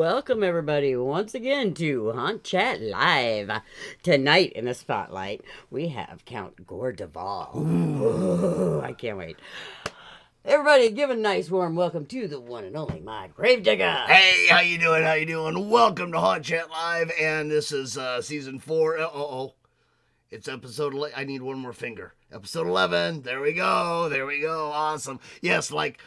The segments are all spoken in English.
Welcome everybody once again to Haunt Chat Live. Tonight in the spotlight, we have Count Gore Duvall. Ooh, I can't wait. Everybody, give a nice warm welcome to the one and only my Gravedigger. Hey, how you doing? How you doing? Welcome to Haunt Chat Live, and this is season 4. It's episode. I need one more finger. Episode 11. There we go. Awesome. Yes, like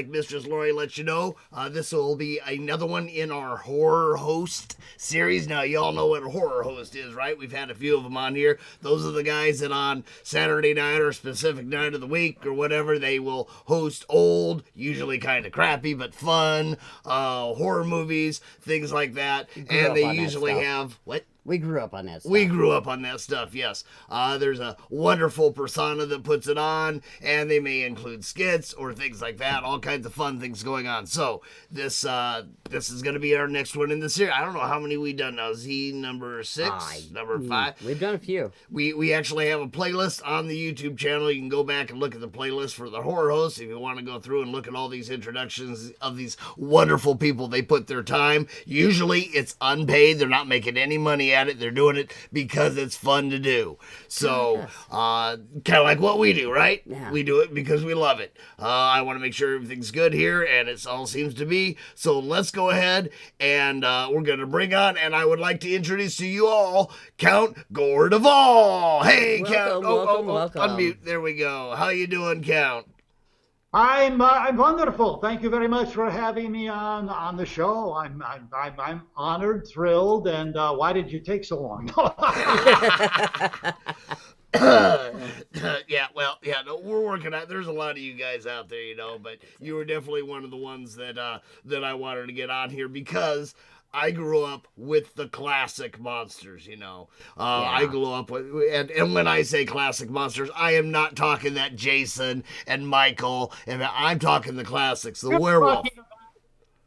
Mistress Laurie lets you know, this will be another one in our horror host series. Now, y'all know what a horror host is, right? We've had a few of them on here. Those are the guys that on Saturday night or specific night of the week or whatever, they will host old, usually kind of crappy but fun horror movies, things like that. And they usually have what? We grew up on that stuff. We grew up on that stuff, yes. There's a wonderful persona that puts it on, and they may include skits or things like that, all kinds of fun things going on. So this is going to be our next one in the series. I don't know how many we've done now. Z number 6, number 5. We've done a few. We actually have a playlist on the YouTube channel. You can go back and look at the playlist for the horror hosts if you want to go through and look at all these introductions of these wonderful people. They put their time. Usually it's unpaid. They're not making any money at it. They're doing it because it's fun to do. So, kind of like what we do, right? Yeah. We do it because we love it. I want to make sure everything's good here, and it all seems to be. So let's go ahead, and we're going to bring on, and I would like to introduce to you all, Count Gore Duvall. Hey, Count. Welcome. Unmute. There we go. How you doing, Count? I'm wonderful. Thank you very much for having me on the show. I'm honored, thrilled, and why did you take so long? No, we're working out. There's a lot of you guys out there, but you were definitely one of the ones that I wanted to get on here because I grew up with the classic monsters, I grew up with, and when I say classic monsters, I am not talking that Jason and Michael, and I'm talking the classics, the werewolf.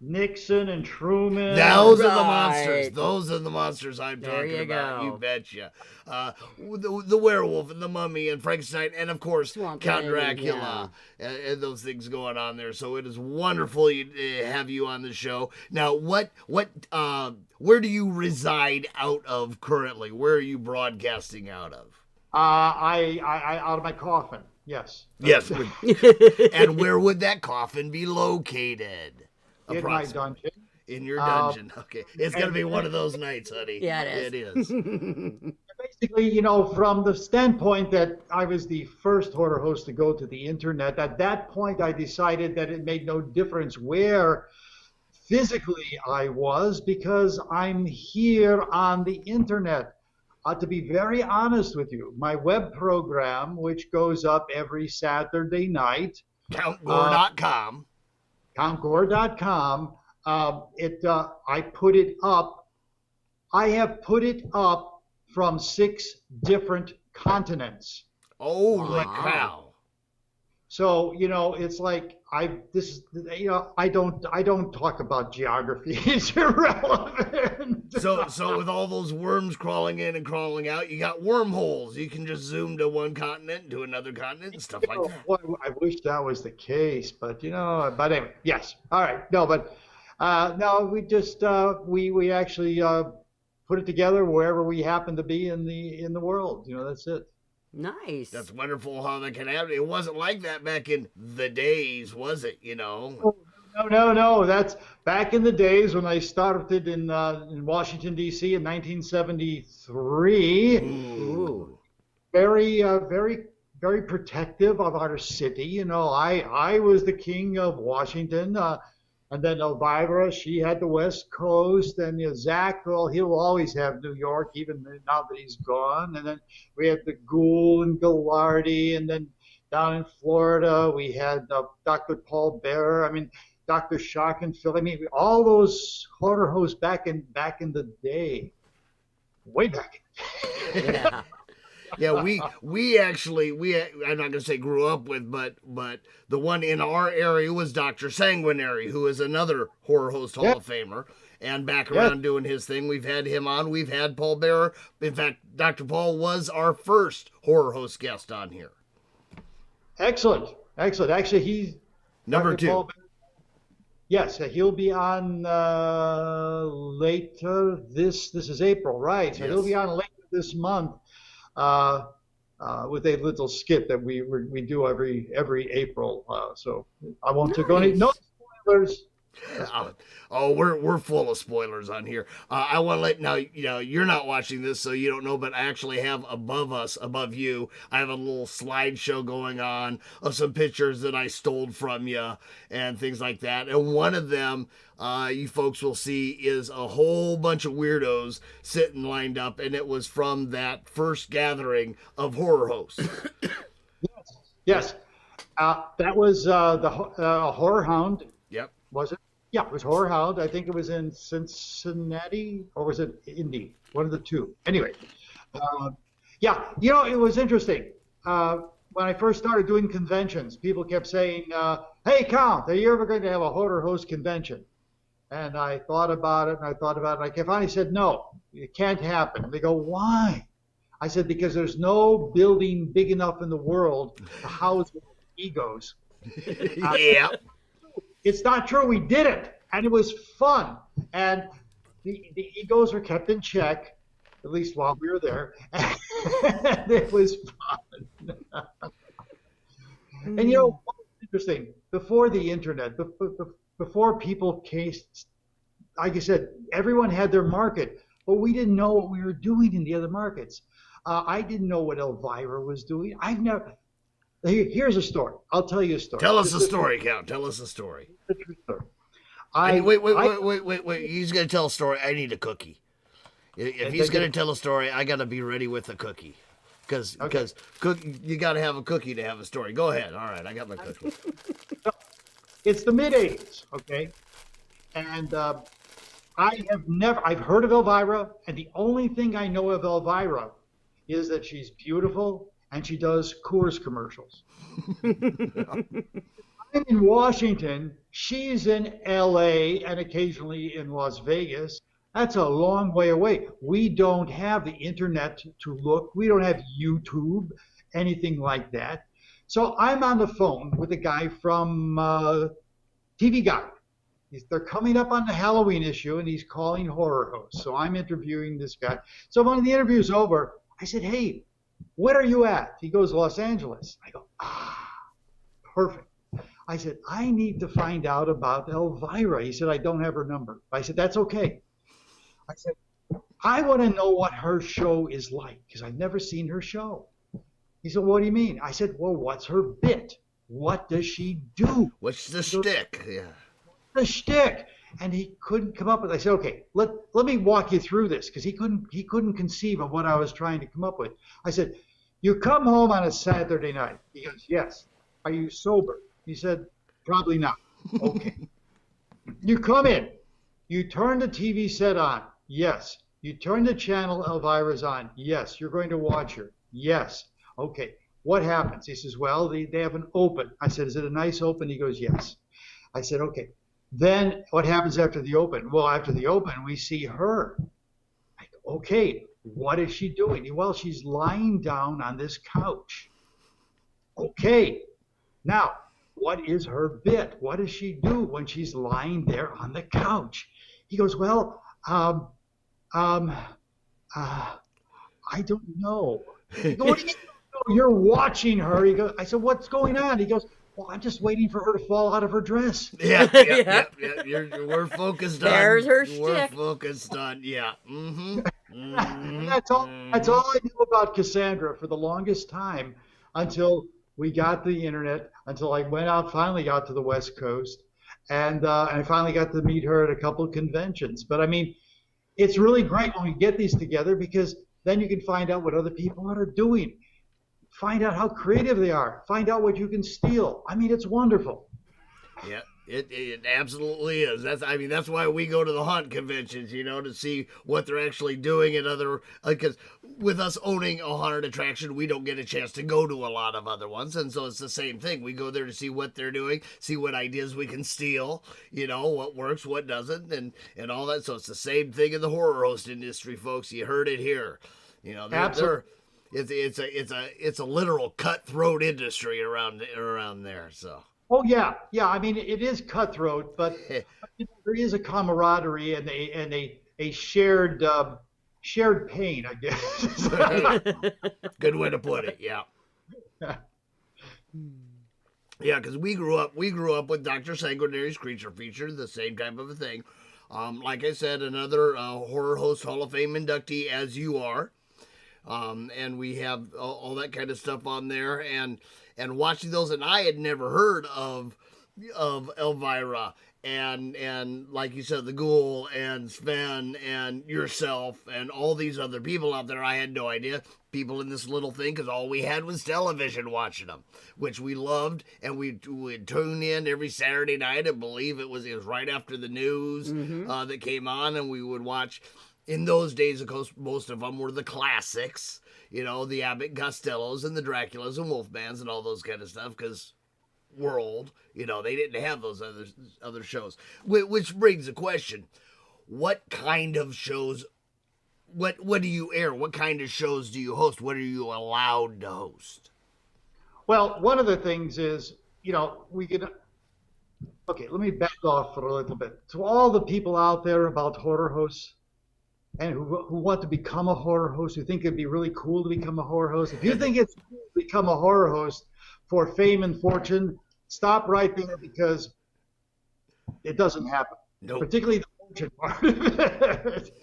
Nixon and Truman. Those are the monsters. Those are the monsters I'm talking about. Go. You betcha. The werewolf and the mummy and Frankenstein and of course Swamp Count Thing, Dracula and those things going on there. So it is wonderful to have you on the show. Now, where do you reside out of currently? Where are you broadcasting out of? I out of my coffin. Yes. Yes. And where would that coffin be located? In my dungeon. In your dungeon. Okay. It's going to be one of those nights, honey. Yeah, it is. Basically, from the standpoint that I was the first horror host to go to the internet, at that point I decided that it made no difference where physically I was because I'm here on the internet. To be very honest with you, my web program, which goes up every Saturday night, CountGore.com. CountGore.com. I put it up. I have put it up from 6 different continents. Holy cow! So it's like I don't talk about geography. It's irrelevant. So with all those worms crawling in and crawling out, you got wormholes. You can just zoom to one continent, to another continent, and stuff like that. Boy, I wish that was the case, but But anyway, yes. All right. No, but no, we just we actually put it together wherever we happen to be in the world. That's it. Nice. That's wonderful how that can happen. It wasn't like that back in the days, was it? No. That's back in the days when I started in Washington, D.C. in 1973. Ooh. Very, very protective of our city. I was the king of Washington. And then Elvira, she had the West Coast. And Zach, well, he'll always have New York, even now that he's gone. And then we had the Ghoul and Gallardi. And then down in Florida, we had Dr. Paul Bearer. I mean, Dr. Shock and Phil. I mean, all those horror hosts back in the day. Way back. Yeah. Yeah, we actually I'm not gonna say grew up with, but the one in our area was Dr. Sanguinary, who is another horror host Hall of Famer, and back around doing his thing. We've had him on. We've had Paul Bearer. In fact, Dr. Paul was our first horror host guest on here. Excellent. Actually, he's number 2. Yes, he'll be on later. This is April, right? So he'll be Yes. on later this month uh, with a little skit that we do every April. So I won't go any no Nice. spoilers. No Oh, spoilers. we're full of spoilers on here. I want to let now you're not watching this, so you don't know, but I actually have above us, above you, I have a little slideshow going on of some pictures that I stole from you and things like that. And one of them, you folks will see, is a whole bunch of weirdos sitting lined up, and it was from that first gathering of horror hosts. Yep, Yes, that was Horror Hound, yep. was it? Yeah, it was Horror Hound. I think it was in Cincinnati or was it Indy? One of the two. Anyway, uh, yeah, it was interesting. When I first started doing conventions, people kept saying, "Hey, Count, are you ever going to have a horror host convention?" And I thought about it, and I thought about it, and I finally said, "No, it can't happen." They go, "Why?" I said, "Because there's no building big enough in the world to house egos." Uh, Yeah. it's not true. We did it, and it was fun. And the egos were kept in check, at least while we were there. And it was fun. And Mm. what was interesting? Before the internet, before people came, like I said, everyone had their market, but we didn't know what we were doing in the other markets. I didn't know what Elvira was doing. I've never. Here's a story. I'll tell you a story. Tell us This a is story, Count. Tell us a story. a true story. I need, wait, wait, I wait, wait, wait, wait. He's gonna tell a story. I need a cookie. If and he's then gonna get tell a story, I gotta be ready with a cookie. Because okay. you gotta have a cookie to have a story. Go ahead. All right, I got my cookie. It's the mid '80s, okay, and I've heard of Elvira, and the only thing I know of Elvira is that she's beautiful and she does Coors commercials. I'm in Washington, she's in LA and occasionally in Las Vegas. That's a long way away. We don't have the internet to look, we don't have YouTube, anything like that. So I'm on the phone with a guy from TV Guide. They're coming up on the Halloween issue and he's calling horror hosts. So I'm interviewing this guy. So when the interview's over, I said, "Hey, what are you at?" He goes, "Los Angeles." I go, "Ah, perfect." I said, "I need to find out about Elvira." He said, "I don't have her number." I said, "That's okay." I said, "I want to know what her show is like because I've never seen her show." He said, "What do you mean?" I said, "Well, what's her bit? What does she do?" What's the He goes, shtick? Yeah. "The shtick." And he couldn't come up with. I said, "Okay, let me walk you through this," because he couldn't conceive of what I was trying to come up with. I said, "You come home on a Saturday night." He goes, "Yes." "Are you sober?" He said, "Probably not." "Okay." "You come in. You turn the TV set on." "Yes." "You turn the channel Elvira's on." "Yes." "You're going to watch her." "Yes." "Okay. What happens?" He says, "Well, they have an open." I said, "Is it a nice open?" He goes, "Yes." I said, "Okay. Then what happens after the open?" "Well, after the open, we see her." I go, "Okay. What is she doing?" "Well, she's lying down on this couch." "Okay. Now, what is her bit? What does she do when she's lying there on the couch?" He goes, "Well, um, uh, I don't know." I go, "What do you mean you don't know? You're watching her." He goes, I said, "What's going on?" He goes, "Well, I'm just waiting for her to fall out of her dress." Yeah, yep, Yeah. yep, yep. We're focused There's on. her We're shtick. focused on. Yeah. Mm-hmm. And Mm-hmm. that's all Mm-hmm. I knew about Cassandra for the longest time until we got the internet, until I went out, finally got to the West Coast, and I finally got to meet her at a couple of conventions. But I mean, it's really great when we get these together because then you can find out what other people are doing, find out how creative they are, find out what you can steal. I mean, it's wonderful. Yeah, it absolutely is. That's why we go to the haunt conventions, to see what they're actually doing at other. Because with us owning a haunted attraction, we don't get a chance to go to a lot of other ones, and so it's the same thing. We go there to see what they're doing, see what ideas we can steal, what works, what doesn't, and all that. So it's the same thing in the horror host industry, folks. You heard it here. Absolutely. They're it's a literal cutthroat industry around there. So. Oh yeah. I mean, it is cutthroat, but there is a camaraderie and a shared pain, I guess. Good way to put it. Yeah. Yeah, because we grew up with Dr. Sanguinary's Creature Feature, the same type of a thing. Like I said, another Horror Host Hall of Fame inductee, as you are. And we have all that kind of stuff on there, and watching those, and I had never heard of Elvira and like you said, the Ghoul and Sven and yourself and all these other people out there. I had no idea. People in this little thing, because all we had was television watching them, which we loved, and we would tune in every Saturday night. I believe it was right after the news that came on, and we would watch. In those days, of course, most of them were the classics, the Abbott Costellos and the Draculas and Wolfmans and all those kind of stuff, because we're old. They didn't have those other shows. Which brings the question, what kind of shows, what do you air? What kind of shows do you host? What are you allowed to host? Well, one of the things is, we can. Okay, let me back off for a little bit. To all the people out there about horror hosts, and who want to become a horror host, who think it'd be really cool to become a horror host. If you think it's cool to become a horror host for fame and fortune, stop right there, because it doesn't happen. Nope. Particularly the fortune part of it.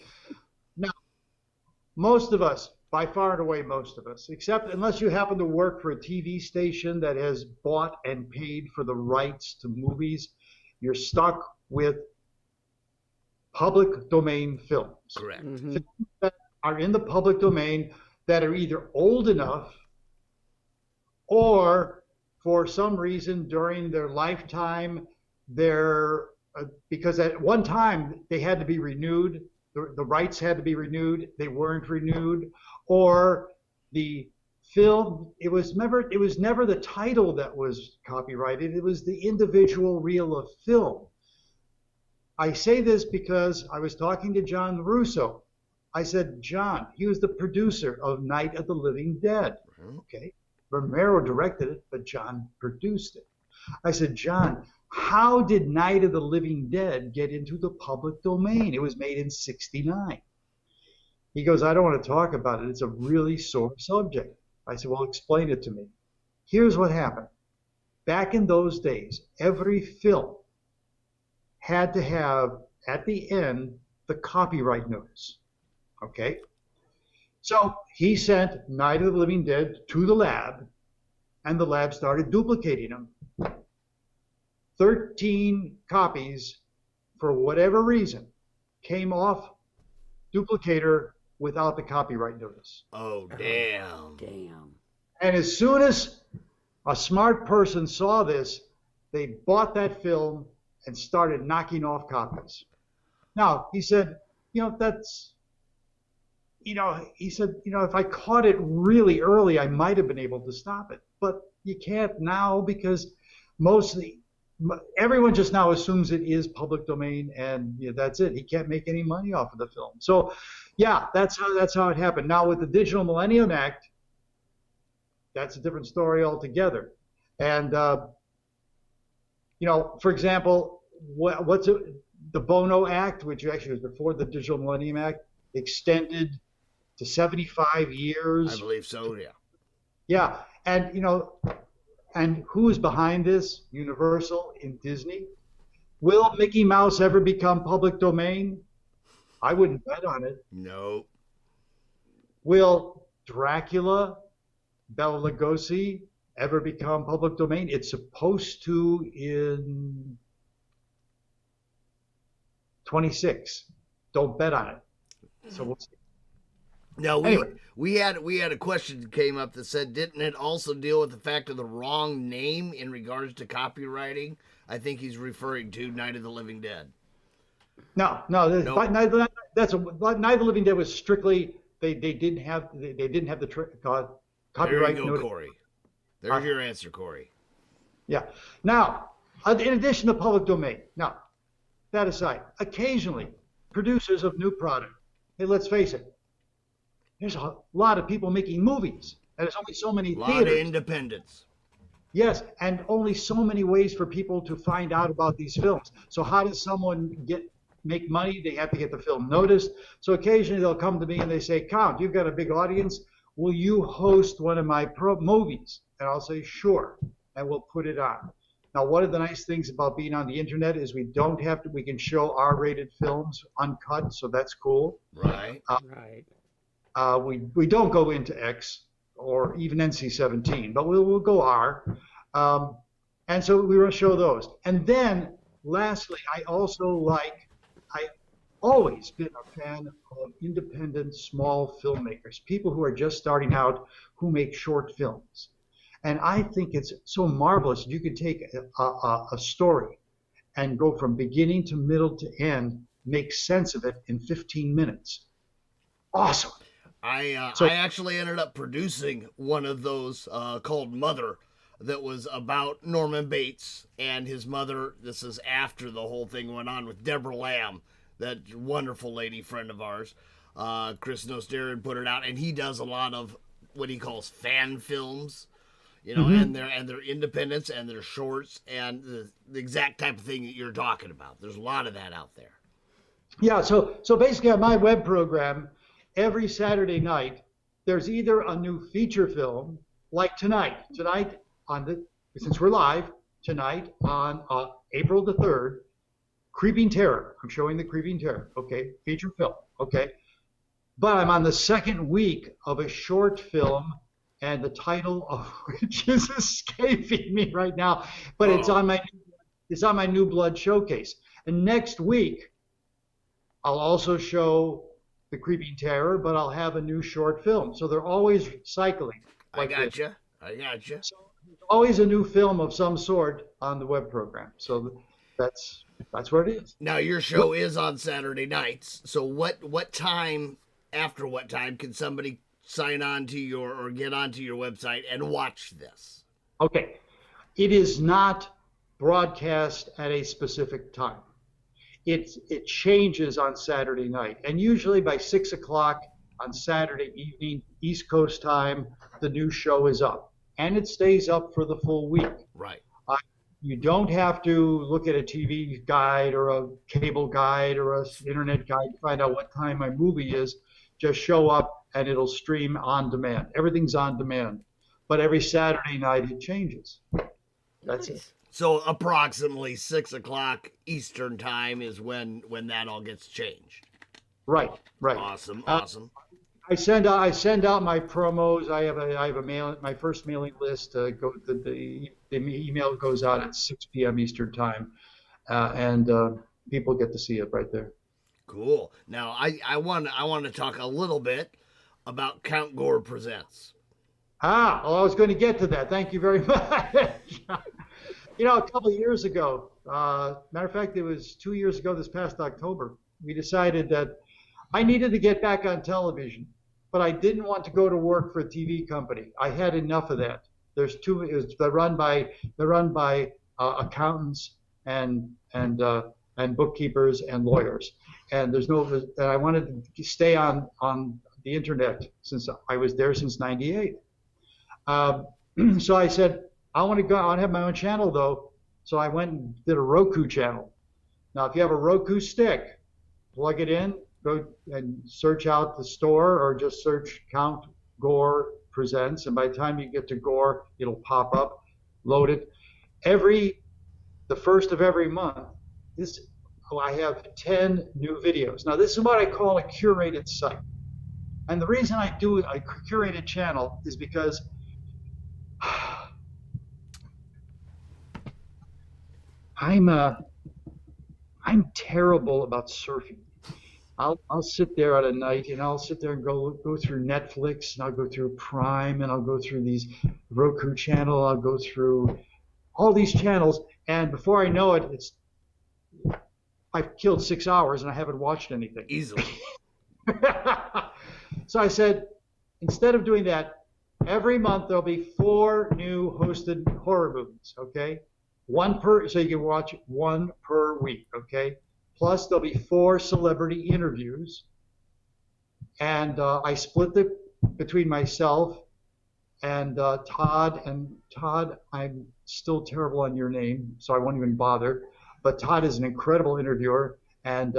Now, most of us, by far and away most of us, except unless you happen to work for a TV station that has bought and paid for the rights to movies, you're stuck with public domain films. Correct. Films that are in the public domain that are either old enough, or for some reason during their lifetime, because at one time they had to be renewed, the rights had to be renewed, they weren't renewed, or the film, it was never the title that was copyrighted, it was the individual reel of film. I say this because I was talking to John Russo. I said, John, he was the producer of Night of the Living Dead. Okay. Romero directed it, but John produced it. I said, John, how did Night of the Living Dead get into the public domain? It was made in '69. He goes, I don't want to talk about it. It's a really sore subject. I said, well, explain it to me. Here's what happened. Back in those days, every film had to have, at the end, the copyright notice. Okay? So he sent Night of the Living Dead to the lab, and the lab started duplicating them. 13 copies, for whatever reason, came off duplicator without the copyright notice. Oh, damn. Damn. And as soon as a smart person saw this, they bought that film and started knocking off copies. Now, he said, he said, if I caught it really early, I might have been able to stop it. But you can't now, because everyone just now assumes it is public domain, and that's it. He can't make any money off of the film. So, yeah, that's how it happened. Now, with the Digital Millennium Act, that's a different story altogether. And for example, the Bono Act, which actually was before the Digital Millennium Act, extended to 75 years. I believe so, yeah. Yeah, and who is behind this? Universal and Disney. Will Mickey Mouse ever become public domain? I wouldn't bet on it. No. Will Dracula, Bela Lugosi, ever become public domain? It's supposed to in 26. Don't bet on it. So we'll see. No, Anyway. we had a question that came up that said, didn't it also deal with the fact of the wrong name in regards to copywriting? I think he's referring to Night of the Living Dead. No. Nope. Night of the Living Dead was strictly they didn't have the copyright. There you go, Corey. There's your answer, Corey. Yeah. Now, in addition to public domain, now that aside, occasionally producers of new product. Hey, let's face it. There's a lot of people making movies, and there's only so many A lot theaters. of independence. Yes, and only so many ways for people to find out about these films. So how does someone make money? They have to get the film noticed. So occasionally they'll come to me and they say, "Count, you've got a big audience. Will you host one of my movies?" And I'll say, "Sure," and we'll put it on. Now, one of the nice things about being on the internet is we can show R-rated films uncut, so that's cool. Right. Right. We don't go into X or even NC-17, but we'll go R. And so we will show those. And then, lastly, I always been a fan of independent small filmmakers, people who are just starting out who make short films. And I think it's so marvelous. You could take a story and go from beginning to middle to end, make sense of it in 15 minutes. Awesome. I actually ended up producing one of those called Mother that was about Norman Bates and his mother. This is after the whole thing went on with Deborah Lamb, that wonderful lady friend of ours. Chris Nostarian put it out, and he does a lot of what he calls fan films, you know, and they're independents and they're shorts and the exact type of thing that you're talking about. There's a lot of that out there. Yeah, so basically on my web program, every Saturday night, there's either a new feature film, like tonight since we're live, tonight on April the 3rd, Creeping Terror. I'm showing the Creeping Terror, okay, feature film, okay. But I'm on the second week of a short film, and the title of which is escaping me right now, but it's on my New Blood showcase. And next week, I'll also show the Creeping Terror, but I'll have a new short film. So they're always cycling. Like I gotcha. So there's always a new film of some sort on the web program. So that's where it is. Now your show is on Saturday nights. So what time, after what time, can somebody sign on to or get onto your website and watch this? Okay. It is not broadcast at a specific time. It changes on Saturday night, and usually by 6 o'clock on Saturday evening, East Coast time, the new show is up, and it stays up for the full week. Right. You don't have to look at a TV guide or a cable guide or an internet guide to find out what time my movie is. Just show up, and it'll stream on demand. Everything's on demand, but every Saturday night it changes. That's it. So approximately 6 o'clock Eastern time is when that all gets changed. Right. Awesome. I send out my promos. I have my first mailing list. The email goes out at 6 p.m. Eastern time, and people get to see it right there. Cool. Now I want to talk a little bit about Count Gore Presents. I was going to get to that. Thank you very much. You know, a couple of years ago, matter of fact, it was 2 years ago this past October, we decided that I needed to get back on television, but I didn't want to go to work for a TV company. I had enough of that. They're run by accountants and bookkeepers and lawyers, and I wanted to stay on the internet since I was there since '98. So I said, I want to have my own channel though. So I went and did a Roku channel. Now, if you have a Roku stick, plug it in, go and search out the store or just search Count Gore Presents. And by the time you get to Gore, it'll pop up, load it. The first of every month, I have 10 new videos. Now, this is what I call a curated site. And the reason I do a curated channel is because I'm terrible about surfing. I'll sit there at a night and I'll sit there and go through Netflix and I'll go through Prime and I'll go through these Roku channel. I'll go through all these channels, and before I know it, I've killed 6 hours and I haven't watched anything. Easily. So I said, instead of doing that, every month there'll be 4 new hosted horror movies. Okay. So you can watch 1 per week, okay? Plus there'll be 4 celebrity interviews, and I split it between myself and Todd, I'm still terrible on your name, so I won't even bother. But Todd is an incredible interviewer, and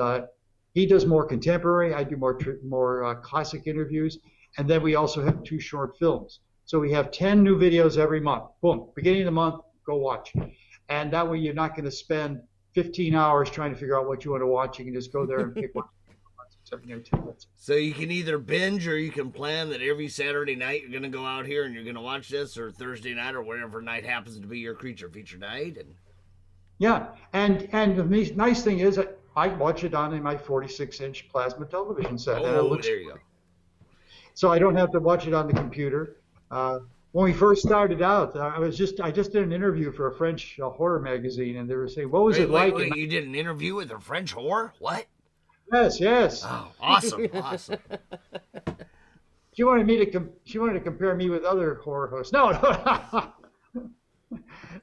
he does more contemporary. I do more classic interviews, and then we also have 2 short films. So we have 10 new videos every month. Boom, beginning of the month, go watch, and that way you're not going to spend 15 hours trying to figure out what you want to watch. You can just go there and pick one. So you can either binge or you can plan that every Saturday night you're going to go out here and you're going to watch this, or Thursday night or whatever night happens to be your creature feature night. And Yeah, and the nice thing is I watch it on my 46-inch plasma television set, and it looks there you go. so I don't have to watch it on the computer. When we first started out, I just did an interview for a French horror magazine, and they were saying, "What was it like?" Wait, you did an interview with a French whore? What? Yes. Oh, awesome. She wanted to compare me with other horror hosts. No,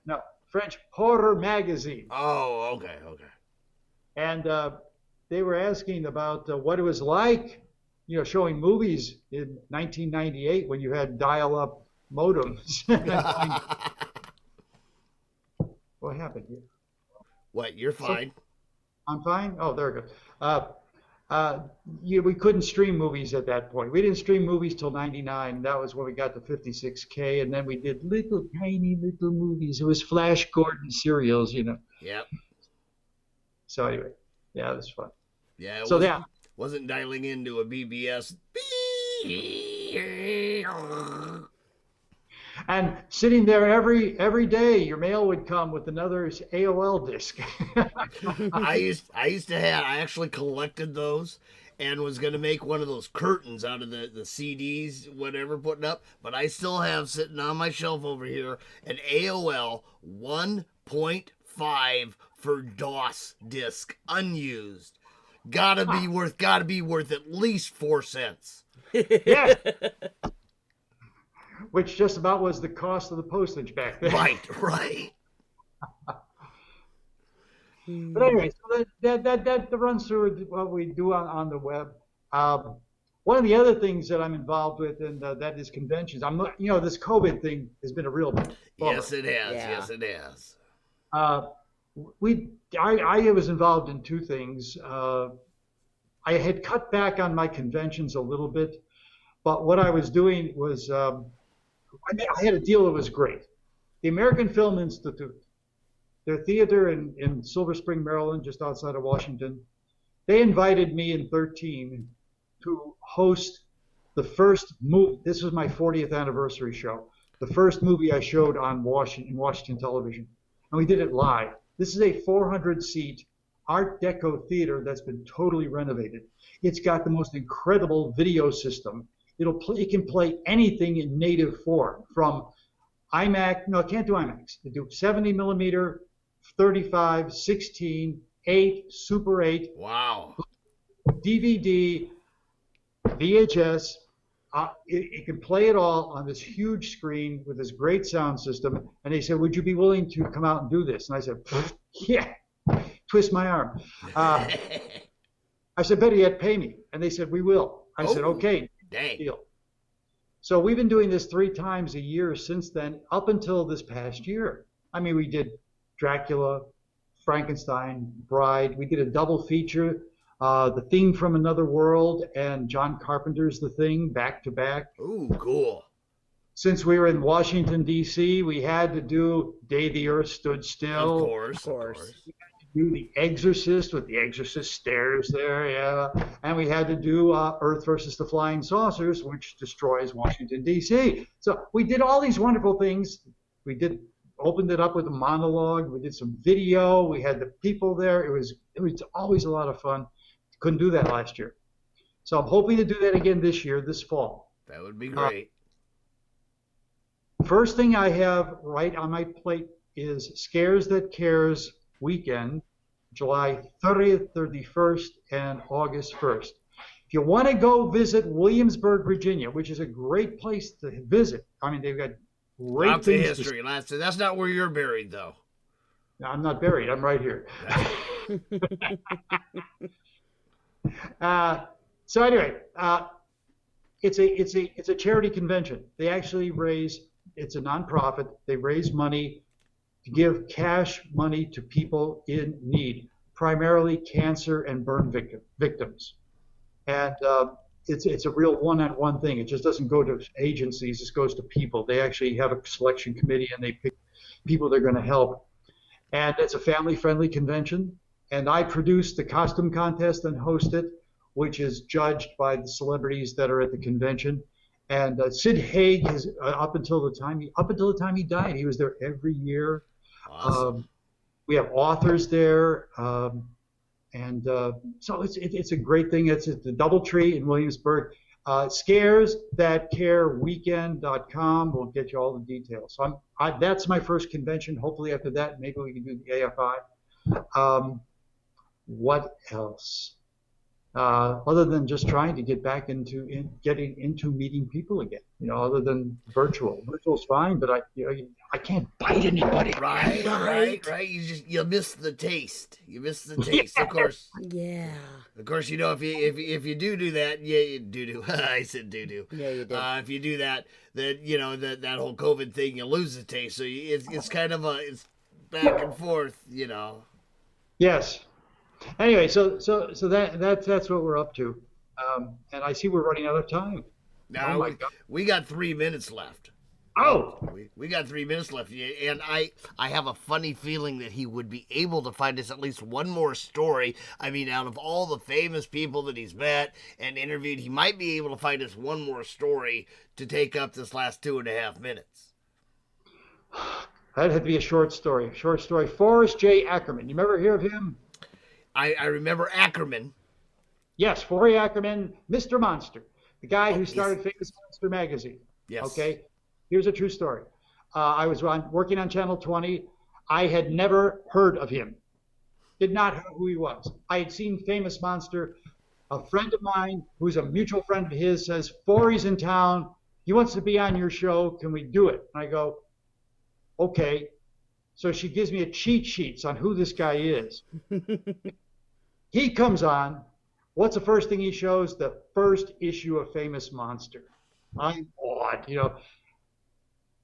no, French horror magazine. Oh, okay. And they were asking about what it was like, showing movies in 1998 when you had dial-up modems. What happened here? What? You're fine. I'm fine? Oh, there we go. We couldn't stream movies at that point. We didn't stream movies till '99. That was when we got to 56K, and then we did tiny little movies. It was Flash Gordon serials, Yep. So anyway, yeah, it was fun. Yeah. Wasn't dialing into a BBS. And sitting there every day, your mail would come with another AOL disc. I actually collected those and was going to make one of those curtains out of the CDs, whatever, putting up. But I still have sitting on my shelf over here an AOL 1.5 for DOS disc, unused. Gotta be worth at least 4 cents. Yeah. Which just about was the cost of the postage back then. Right. But anyway, so that runs through what we do on the web. One of the other things that I'm involved with, and that is conventions. This COVID thing has been a real bummer. Yes, it has. Yeah. Yes, it has. I was involved in 2 things. I had cut back on my conventions a little bit, but what I was doing was I had a deal that was great. The American Film Institute, their theater in Silver Spring, Maryland, just outside of Washington, they invited me in 2013 to host the first movie. This was my 40th anniversary show. The first movie I showed on Washington television. And we did it live. This is a 400-seat Art Deco theater that's been totally renovated. It's got the most incredible video system. It can play anything in native form, from IMAX. No, it can't do IMAX. They do 70 millimeter, 35, 16, 8, Super 8. Wow. DVD, VHS. It can play it all on this huge screen with this great sound system. And they said, "Would you be willing to come out and do this?" And I said, "Yeah." Twist my arm. I said, "Better yet, pay me." And they said, "We will." I said, "Okay." Dang. Deal. So we've been doing this 3 times a year since then, up until this past year. I mean, we did Dracula, Frankenstein, Bride. We did a double feature, The Thing from Another World and John Carpenter's The Thing, back to back. Ooh, cool. Since we were in Washington, D.C., we had to do Day the Earth Stood Still. Of course. Do The Exorcist with the Exorcist stairs there, yeah. And we had to do Earth versus the Flying Saucers, which destroys Washington, D.C. So we did all these wonderful things. We opened it up with a monologue. We did some video. We had the people there. It was always a lot of fun. Couldn't do that last year. So I'm hoping to do that again this year, this fall. That would be great. First thing I have right on my plate is Scares That Cares weekend, July 30th, 31st, and August 1st. If you want to go visit Williamsburg, Virginia, which is a great place to visit, I mean, they've got great Lots of history. That's not where you're buried, though. I'm not buried. I'm right here. So anyway, it's a charity convention. They actually raise. It's a nonprofit. They raise money to give cash money to people in need, primarily cancer and burn victims. And it's a real one-on-one thing. It just doesn't go to agencies. It goes to people. They actually have a selection committee and they pick people they're going to help. And it's a family-friendly convention. And I produce the costume contest and host it, which is judged by the celebrities that are at the convention. And Sid Haig is up until the time he died, he was there every year. Awesome. We have authors there, and so it's a great thing. It's at the DoubleTree in Williamsburg. ScaresThatCareWeekend.com will get you all the details. So that's my first convention. Hopefully after that, maybe we can do the AFI. What else? Other than just trying to get back getting into meeting people again, other than virtual's fine, but I can't bite anybody. Right. You miss the taste. Yeah. Of course. Yeah. Of course, if you do that, you do. I said do. Yeah, you did. If you do that, then that whole COVID thing, you lose the taste. So it's kind of it's back and forth. Yes. Anyway, so that's what we're up to, and I see we're running out of time. Now Oh my God. we got 3 minutes left. Oh, We got 3 minutes left, and I have a funny feeling that he would be able to find us at least one more story. I mean, out of all the famous people that he's met and interviewed, he might be able to find us one more story to take up this last 2.5 minutes. that had to be a short story. Forrest J. Ackerman. You ever hear of him? I remember Ackerman. Yes, Forrest Ackerman, Mr. Monster, the guy who yes. started Famous Monster magazine. Yes. Okay. Here's a true story. I was working on Channel 20. I had never heard of him. Did not know who he was. I had seen Famous Monster. A friend of mine, who's a mutual friend of his, says, Forrest's in town. He wants to be on your show. Can we do it? And I go, okay. So she gives me a cheat sheets on who this guy is. He comes on. What's the first thing he shows? The first issue of Famous Monster. I'm awed,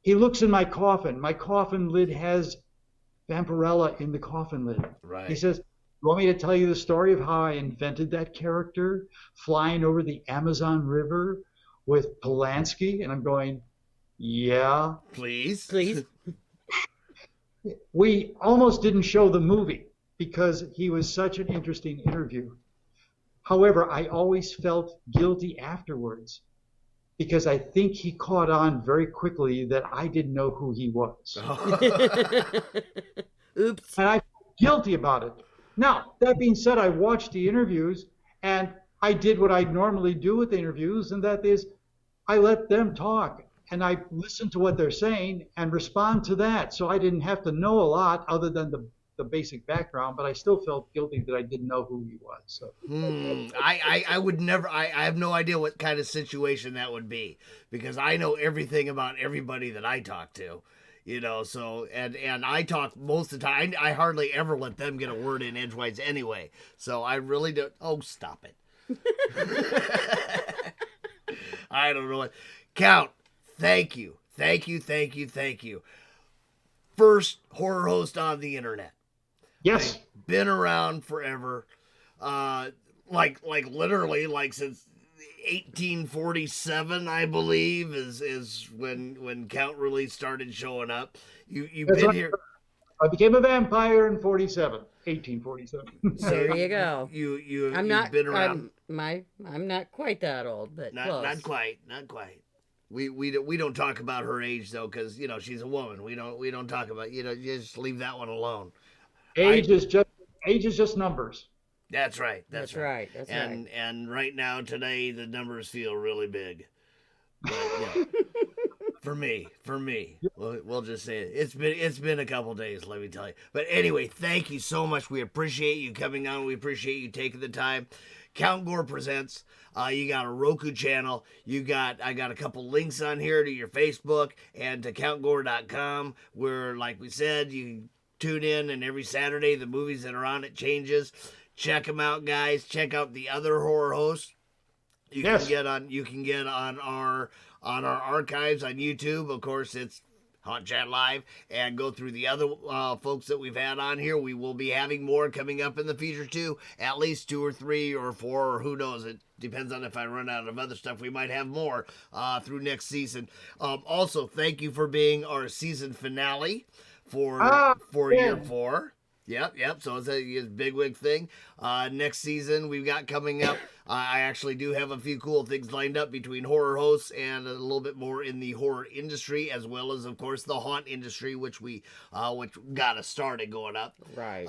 He looks in my coffin. My coffin lid has Vampirella in the coffin lid. Right. He says, you want me to tell you the story of how I invented that character, flying over the Amazon River with Polanski? And I'm going, yeah. Please. We almost didn't show the movie because he was such an interesting interview. However, I always felt guilty afterwards because I think he caught on very quickly that I didn't know who he was. Oops. And I felt guilty about it. Now, that being said, I watched the interviews and I did what I normally do with interviews, and that is I let them talk and I listen to what they're saying and respond to that. So I didn't have to know a lot other than the basic background, but I still felt guilty that I didn't know who he was. So I would never. I have no idea what kind of situation that would be because I know everything about everybody that I talk to, So and I talk most of the time. I hardly ever let them get a word in edgewise anyway. So I really don't. Oh, stop it! I don't know what. Count. Thank you. First horror host on the internet. yes, Been around forever. Literally since 1847, I believe, is when Count really started showing up. You've That's been right. here. I became a vampire in 1847. There you go. You've I'm been around. I'm not quite that old, but close. Not quite. We don't talk about her age though, because she's a woman. We don't talk about just leave that one alone. Age is just numbers. That's right. That's right. And right now today the numbers feel really big. But, for me, we'll just say it. It's been a couple days, let me tell you. But anyway, thank you so much. We appreciate you coming on. We appreciate you taking the time. Count Gore presents. You got a Roku channel. I got a couple links on here to your Facebook and to countgore.com, where, like we said, you tune in, and every Saturday the movies that are on it changes. Check them out, guys. Check out the other horror hosts. You Yes. can get on our archives on YouTube. Of course, it's Hot Chat Live, and go through the other folks that we've had on here. We will be having more coming up in the future too. At least 2 or 3 or 4, or who knows. It depends on if I run out of other stuff. We might have more through next season. Also, thank you for being our season finale for year 4. Yep. So it's a bigwig thing. Next season we've got coming up. I actually do have a few cool things lined up between horror hosts and a little bit more in the horror industry, as well as, of course, the haunt industry, which got us started going up. Right.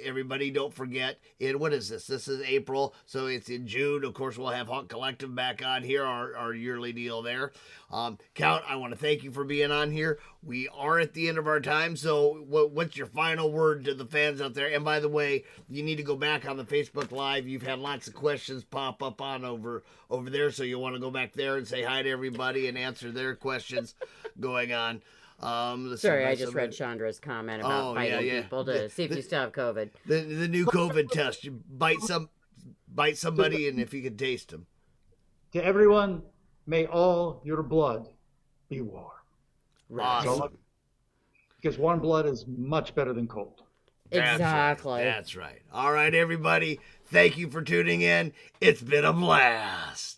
Everybody, don't forget. What is this? This is April, so it's in June. Of course, we'll have Haunt Collective back on here, our yearly deal there. Count, I want to thank you for being on here. We are at the end of our time, so what's your final word to the fans out there? And by the way, you need to go back on the Facebook Live. You've had lots of questions pop up on over there, so you want to go back there and say hi to everybody and answer their questions going on. Sorry, I just read Chandra's comment about biting people to see if you still have COVID. The new COVID test. You bite somebody, and if you can taste them. To everyone, may all your blood be warm. Right. Awesome. Because warm blood is much better than cold. Exactly. That's right. All right, everybody. Thank you for tuning in. It's been a blast.